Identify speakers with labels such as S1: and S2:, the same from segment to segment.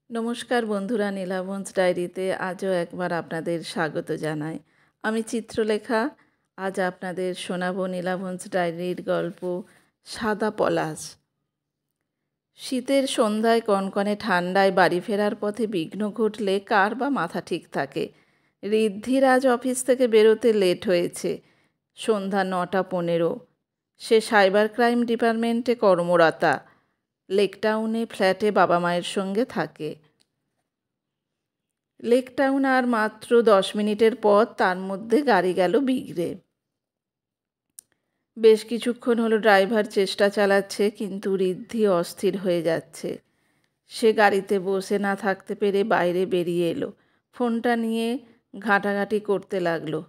S1: নমস্কার বন্ধুরা, নীলাবঞ্জ ডায়েরিতে আজও একবার আপনাদের স্বাগত জানাই। আমি চিত্রলেখা। আজ আপনাদের শোনাবো নীলাবঞ্জ ডায়েরির গল্প সাদা পলাশ। শীতের সন্ধ্যায় কনকনে ঠান্ডায় বাড়ি ফেরার পথে বিঘ্ন ঘটলে কার বা মাথা ঠিক থাকে। ঋদ্ধির আজ অফিস থেকে বেরোতে লেট হয়েছে। সন্ধ্যা 9:15। সে সাইবার ক্রাইম ডিপার্টমেন্টে কর্মরতা। লেকটাউনে ফ্ল্যাটে বাবা মায়ের সঙ্গে থাকে। লেকটাউন আর মাত্র 10 মিনিটের পথ, তার মধ্যে গাড়ি গেল বিগড়ে। বেশ কিছুক্ষণ হলো ড্রাইভার চেষ্টা চালাচ্ছে, কিন্তু ঋদ্ধি অস্থির হয়ে যাচ্ছে। সে গাড়িতে বসে না থাকতে পেরে বাইরে বেরিয়ে এলো। ফোনটা নিয়ে ঘাঁটাঘাঁটি করতে লাগলো।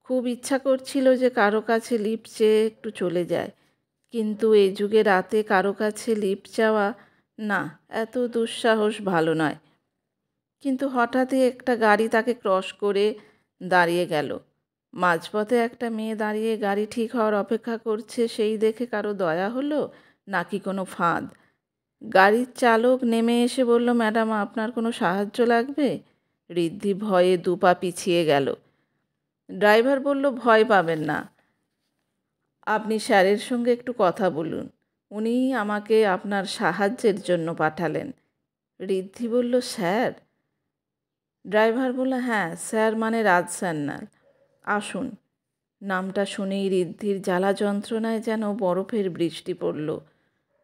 S1: খুব ইচ্ছা করছিল যে কারো কাছে লিফট চেয়ে একটু চলে যায়, কিন্তু এই যুগে রাতে কারো কাছে লিফট চাওয়া, না, এত দুঃসাহস ভালো নয়। কিন্তু হঠাৎই একটা গাড়ি তাকে ক্রস করে দাঁড়িয়ে গেল। মাঝপথে একটা মেয়ে দাঁড়িয়ে গাড়ি ঠিক হওয়ার অপেক্ষা করছে, সেই দেখে কারো দয়া হলো নাকি কোনো ফাঁদ? গাড়ির চালক নেমে এসে বলল, ম্যাডাম, আপনার কোনো সাহায্য লাগবে? ঋদ্ধি ভয়ে 2 পা পিছিয়ে গেল। ড্রাইভার বলল, ভয় পাবেন না, আপনি স্যারের সঙ্গে একটু কথা বলুন, উনিই আমাকে আপনার সাহায্যের জন্য পাঠালেন। ঋদ্ধি বলল, স্যার? ড্রাইভার বলল, হ্যাঁ স্যার, মানে রাজ সান্যাল। আসুন। নামটা শুনেই ঋদ্ধির জ্বালা যন্ত্রণায় যেন বরফের বৃষ্টি পড়ল।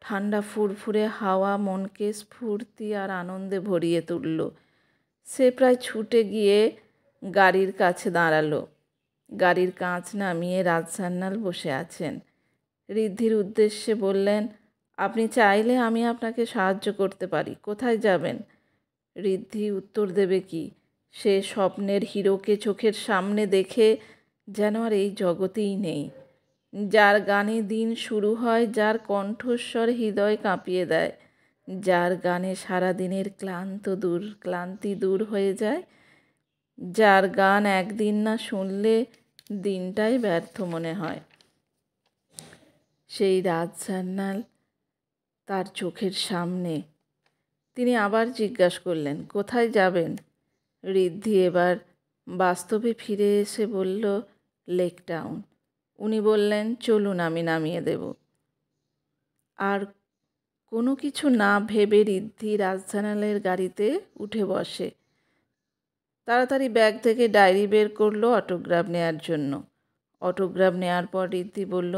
S1: ঠান্ডা ফুরফুরে হাওয়া মনকে স্ফূর্তি আর আনন্দে ভরিয়ে তুলল। সে প্রায় ছুটে গিয়ে গাড়ির কাছে দাঁড়ালো। গাড়ির কাঁচ নামিয়ে রাজ সান্যাল বসে আছেন। ঋদ্ধির উদ্দেশ্যে বললেন, আপনি চাইলে আমি আপনাকে সাহায্য করতে পারি। কোথায় যাবেন? ঋদ্ধি উত্তর দেবে কি? সে স্বপ্নের হিরোকে চোখের সামনে দেখে যেন আর এই জগতেই নেই, যার গানে দিন শুরু হয়, যার কণ্ঠস্বর হৃদয় কাঁপিয়ে দেয়, যার গানে সারাদিনের ক্লান্তি দূর হয়ে যায়, যার গান একদিন না শুনলে দিনটাই ব্যর্থ মনে হয়। সেই রাজ সান্যাল তার চোখের সামনে। তিনি আবার জিজ্ঞাসা করলেন, কোথায় যাবেন? ঋদ্ধি এবার বাস্তবে ফিরে এসে বলল, লেকটাউন। উনি বললেন, চলুন, আমি নামিয়ে দেব। আর কোনো কিছু না ভেবে ঋদ্ধি রাজ সান্যালের গাড়িতে উঠে বসে। তাড়াতাড়ি ব্যাগ থেকে ডায়েরি বের করলো অটোগ্রাফ নেওয়ার জন্য। অটোগ্রাফ নেওয়ার পর ঋদ্ধি বলল,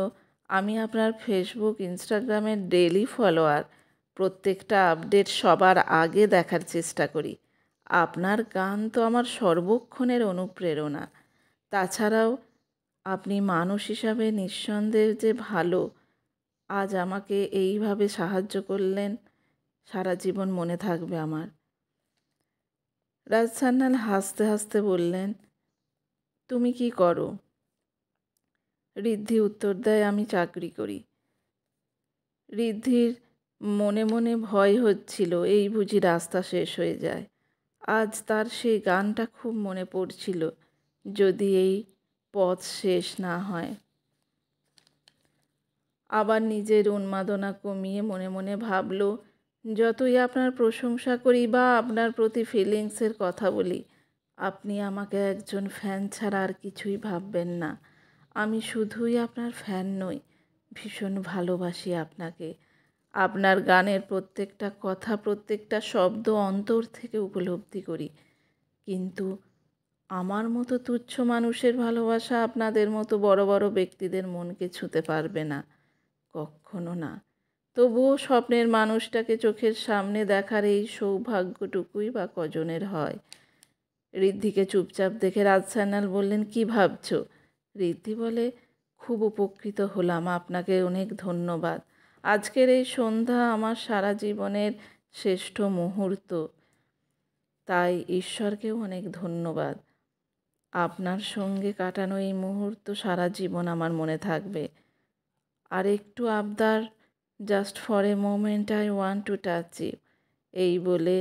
S1: আমি আপনার ফেসবুক, ইনস্টাগ্রামের ডেইলি ফলোয়ার। প্রত্যেকটা আপডেট সবার আগে দেখার চেষ্টা করি। আপনার গান তো আমার সর্বক্ষণের অনুপ্রেরণা। তাছাড়াও আপনি মানুষ হিসাবে নিঃসন্দেহে যে ভালো। আজ আমাকে এইভাবে সাহায্য করলেন, সারা জীবন মনে থাকবে আমার। রাজ সান্যাল হাসতে হাসতে বললেন, তুমি কি করো? ঋদ্ধি উত্তর দেয়, আমি চাকরি করি। ঋদ্ধির মনে মনে ভয় হচ্ছিল, এই বুঝি রাস্তা শেষ হয়ে যায়। আজ তার সেই গানটা খুব মনে পড়ছিল, যদি এই পথ শেষ না হয়। আবার নিজের উন্মাদনা কমিয়ে মনে মনে ভাবল, যতই আপনার প্রশংসা করি বা আপনার প্রতি ফিলিংসের কথা বলি, আপনি আমাকে একজন ফ্যান ছাড়া আর কিছুই ভাববেন না। আমি শুধুই আপনার ফ্যান নই, ভীষণ ভালোবাসি আপনাকে। আপনার গানের প্রত্যেকটা কথা, প্রত্যেকটা শব্দ অন্তর থেকে উপলব্ধি করি। কিন্তু আমার মতো তুচ্ছ মানুষের ভালোবাসা আপনাদের মতো বড় বড় ব্যক্তিদের মনকে ছুঁতে পারবে না, কখনো না। তবুও স্বপ্নের মানুষটাকে চোখের সামনে দেখার এই সৌভাগ্যটুকুই বা কজনের হয়। ঋদ্ধিকে চুপচাপ দেখে রাজ সান্যাল বললেন, কী ভাবছো? ঋদ্ধি বলে, খুব উপকৃত হলাম, আপনাকে অনেক ধন্যবাদ। আজকের এই সন্ধ্যা আমার সারা জীবনের শ্রেষ্ঠ মুহূর্ত, তাই ঈশ্বরকেও অনেক ধন্যবাদ। আপনার সঙ্গে কাটানো এই মুহূর্ত সারা জীবন আমার মনে থাকবে। আর একটু আবদার, just for a moment I want to touch you. এই বলে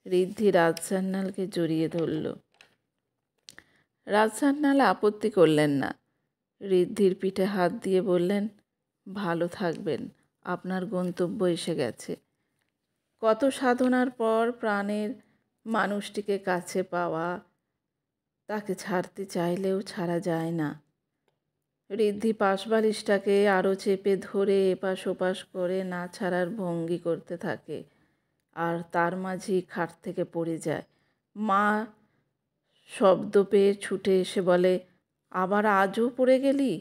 S1: ঋদ্ধি রাজ সান্যালকে জড়িয়ে ধরল। রাজ সান্যাল আপত্তি করলেন না। ঋদ্ধির পিঠে হাত দিয়ে বললেন, ভালো থাকবেন, আপনার গন্তব্য এসে গেছে। কত সাধনার পর প্রাণের মানুষটিকে কাছে পাওয়া, তাকে ছাড়তে চাইলেও ছাড়া যায় না। ঋদ্ধি পাশবালিশটাকে আরও চেপে ধরে এপাশ ওপাশ করে না ছাড়ার ভঙ্গি করতে থাকে, আর তার মাঝেই খাট থেকে পড়ে যায়। মা শব্দ পেয়ে ছুটে এসে বলে, আবার আজও পড়ে গেলি?